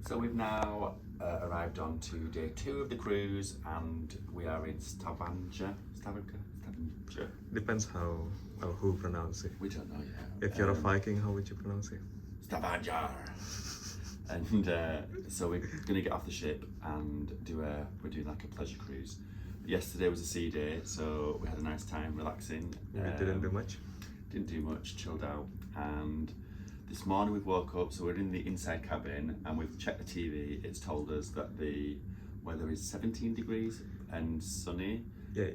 So we've now arrived on to day 2 of the cruise, and we are in Stavanger. Depends how who pronounce it. We don't know yet. If you're a Viking, how would you pronounce it? Stavanger. And so we're gonna get off the ship and we're doing like a pleasure cruise. Yesterday was a sea day, so we had a nice time relaxing. We didn't do much. Didn't do much, chilled out. And this morning we've woke up, so we're in the inside cabin and we've checked the TV. It's told us that the weather is 17 degrees and sunny,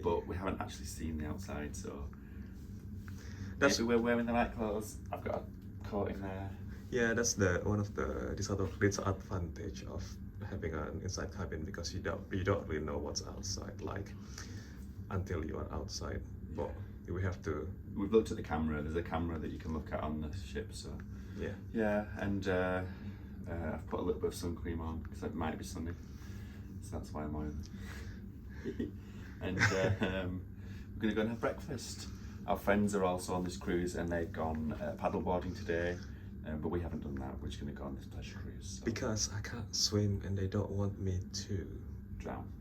but we haven't actually seen the outside, so maybe we're wearing the right clothes. I've got a coat in there. Yeah, that's one of the disadvantage of having an inside cabin, because you don't really know what's outside like until you are outside. But we have to. We've looked at the camera. There's a camera that you can look at on the ship. So yeah, and I've put a little bit of sun cream on because it might be sunny, so that's why I'm on. And we're gonna go and have breakfast. Our friends are also on this cruise, and they've gone paddleboarding today. But we haven't done that. We're just going to go on this pleasure cruise. So. Because I can't swim and they don't want me to drown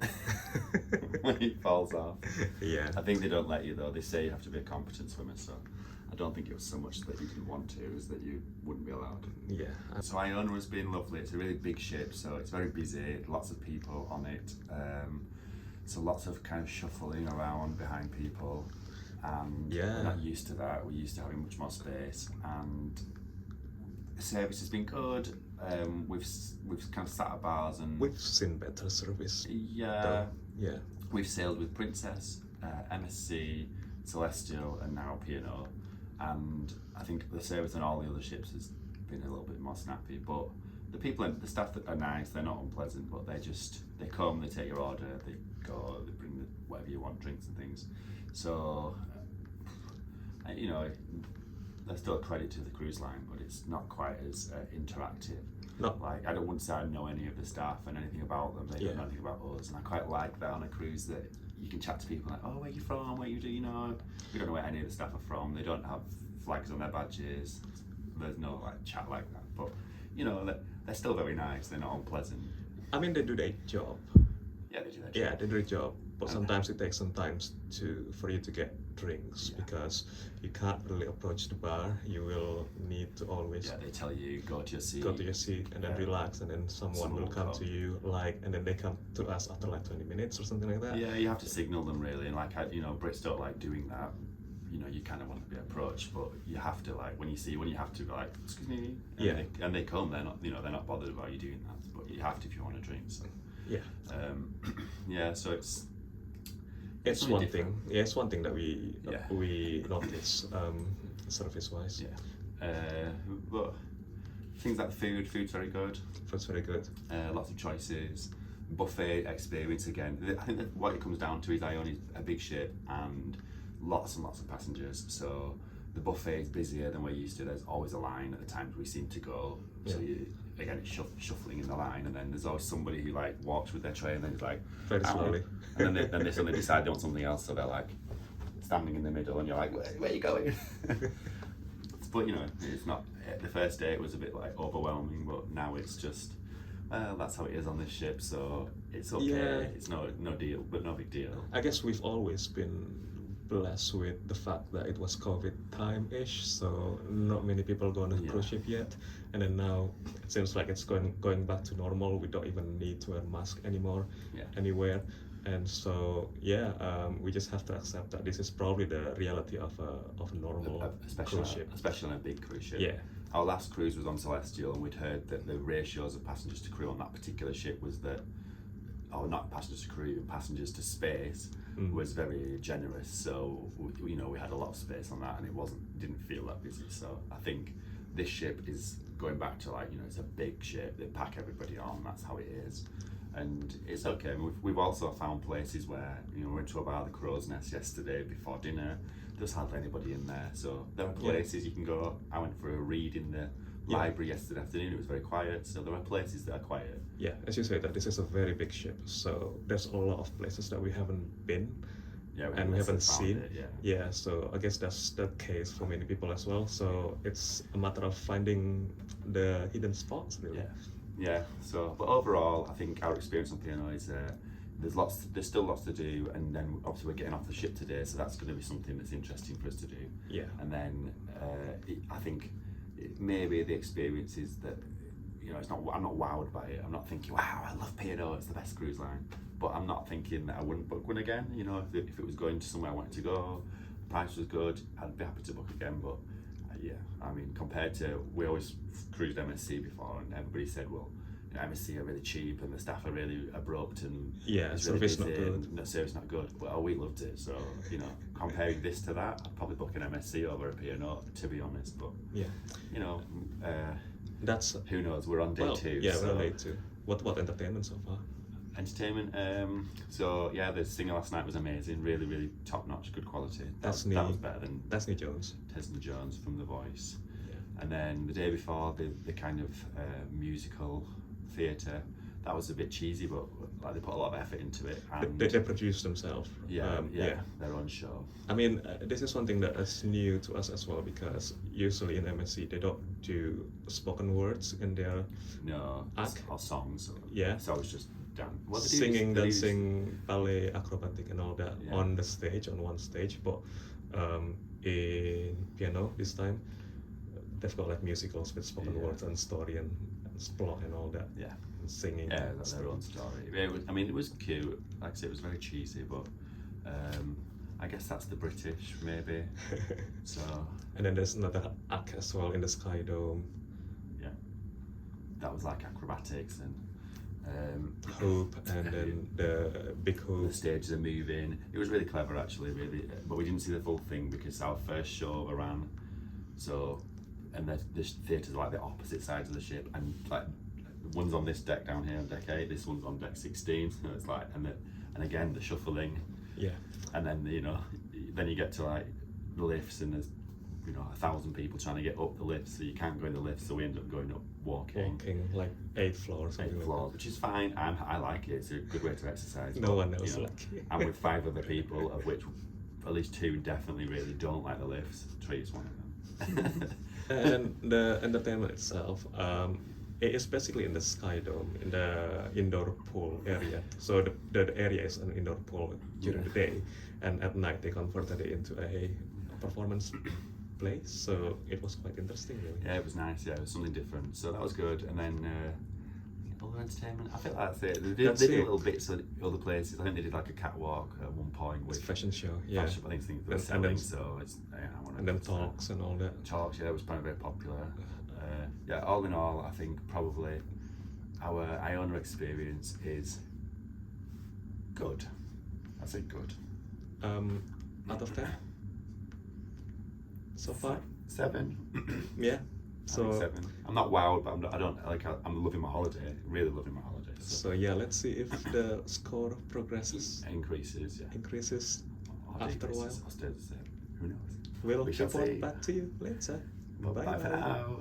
when it falls off. Yeah. I think they don't let you though. They say you have to be a competent swimmer, so I don't think it was so much that you didn't want to, it was that you wouldn't be allowed. Yeah. So Iona has been lovely. It's a really big ship, so it's very busy, lots of people on it. So lots of kind of shuffling around behind people, and we're not used to that. We're used to having much more space, and the service has been good. We've kind of sat at bars and we've seen better service. Yeah. Yeah. We've sailed with Princess, MSC, Celestial, and now P&O. And I think the service on all the other ships has been a little bit more snappy. But the staff that are nice. They're not unpleasant, but they come, they take your order, they go, they bring whatever you want, drinks and things. So you know. There's still a credit to the cruise line, but it's not quite as interactive. No. Like I wouldn't say I know any of the staff and anything about them. They don't know anything about us, and I quite like that on a cruise that you can chat to people like, oh, where are you from? Where you do? You know, we don't know where any of the staff are from. They don't have flags on their badges. There's no like chat like that. But you know, they're still very nice. They're not unpleasant. I mean, they do their job. Yeah, they do their job. Yeah, they do their job. But sometimes it takes some time for you to get drinks, because you can't really approach the bar. You will need to always. Yeah, they tell you go to your seat. And then relax, and then someone will come to you, and then they come to us after like 20 minutes or something like that. Yeah, you have to signal them really, and like Brits don't like doing that. You know, you kind of want to be approached, but you have to when you have to be like, excuse me. And they come. They're not bothered about you doing that, but you have to if you want to drink. So. Yeah. So it's one different. thing. Yeah, it's one thing that we notice service-wise. But things like food's very good. Food's very good. Lots of choices. Buffet experience again. I think that what it comes down to is Iona is a big ship and lots and lots of passengers. So the buffet is busier than we're used to. There's always a line at the times we seem to go. So it's shuffling in the line, and then there's always somebody who like walks with their tray and then it's like very slowly, and then they suddenly decide they want something else, so they're like standing in the middle, and you're like, where are you going? But you know, it's not. The first day it was a bit like overwhelming, but now it's just that's how it is on this ship, so it's okay. Yeah. It's no deal, but no big deal. I guess we've always been blessed with the fact that it was COVID time-ish, so not many people go on a cruise ship yet, and then now it seems like it's going back to normal. We don't even need to wear a mask anymore anywhere, and so we just have to accept that this is probably the reality of a normal cruise ship, especially on a big cruise ship. Yeah. Our last cruise was on Celestial, and we'd heard that the ratios of passengers to crew on that particular ship was that, or not passengers to crew, even passengers to space was very generous. So we had a lot of space on that, and didn't feel that busy. So I think this ship is going back to it's a big ship. They pack everybody on. That's how it is, and it's okay. I mean, we've also found places where we went to a bar, the Crow's Nest, yesterday before dinner. There's hardly anybody in there. So there are places you can go. I went for a read in the library yesterday afternoon. It was very quiet, so there are places that are quiet. Yeah, as you say, that this is a very big ship, so there's a lot of places that we haven't been and we haven't seen. So I guess that's the case for many people as well. So it's a matter of finding the hidden spots, really. yeah. So, but overall, I think our experience on P&O is there's still lots to do, and then obviously we're getting off the ship today, so that's going to be something that's interesting for us to do. Yeah. And then I think maybe the experience is that, you know, I'm not wowed by it. I'm not thinking, wow, I love P&O, it's the best cruise line. But I'm not thinking that I wouldn't book one again. You know, if it was going to somewhere I wanted to go, the price was good, I'd be happy to book again. But yeah, I mean, compared to, we always cruised MSC before, and everybody said, well, you know, MSC are really cheap and the staff are really abrupt and Yeah, it's really service not busy good. and the service not good. But we loved it. So, you know, comparing this to that, I'd probably book an MSC over a P&O, to be honest. But Yeah. you know, That's who knows? We're on day well, 2. Yeah, so. we're on day 2. What about entertainment so far? Entertainment. So yeah, the singer last night was amazing. Really, really top notch, good quality. That was better than Tasney Jones. Tesney Jones from The Voice. Yeah. And then the day before, the kind of musical theatre. That was a bit cheesy, but like they put a lot of effort into it. And They produced themselves. yeah, their own show. I mean, this is one thing that is new to us as well, because usually in MSC they don't do spoken words in their No, act. or songs. Yeah. So it's just done. Well, singing, dancing, ballet, acrobatic, and all that Yeah. on the stage, on one stage. But in P&O this time, they've got like musicals with spoken Yeah. words and story and plot and all that. Yeah. And singing. Yeah, and that's stuff. their own story. It was cute. Like I said, it was very cheesy, but I guess that's the British, maybe. So And then there's another act as well in the Sky Dome. yeah, that was like acrobatics and Hoop, and then the big the hoop. stages are moving. It was really clever, actually, really. But we didn't see the full thing because our first show overran. So, and the theatres are like the opposite sides of the ship, and like one's on this deck down here on deck 8, this one's on deck 16. So it's like, and again the shuffling. Yeah. And then, you know, then you get to like the lifts, and there's, you know, 1,000 people trying to get up the lifts, so you can't go in the lift, so we end up going up walking Like 8 floors. 8 something floors, like which is fine. I like it. It's a good way to exercise. No but, one else you know, like it. I'm with 5 other people, of which at least 2 definitely really don't like the lifts. Tree is one of them. And the entertainment itself, it is basically in the Sky Dome, in the indoor pool area. So the area is an indoor pool during the day, and at night they converted it into a performance place. So it was quite interesting, really. Yeah, it was nice. Yeah, it was something different. So that was good. And then other entertainment. I think that's it. They did little bits of other places. I think they did like a catwalk at one point with It's a fashion show, yeah. fashion. I think they were And selling. then- So it's And then talks and all that. Talks, yeah, it was probably very popular. Yeah, all in all, I think probably our Iona experience is good. I say good. Out of 10 so far. 7. Yeah. I think So 7. I'm not wowed, but I'm loving my holiday. Really loving my holiday. so yeah, let's see if the score progresses, Increases, yeah. increases Or after a while. decreases, or stays the same. Who knows? We'll We shall report see. back to you later. Bye for now.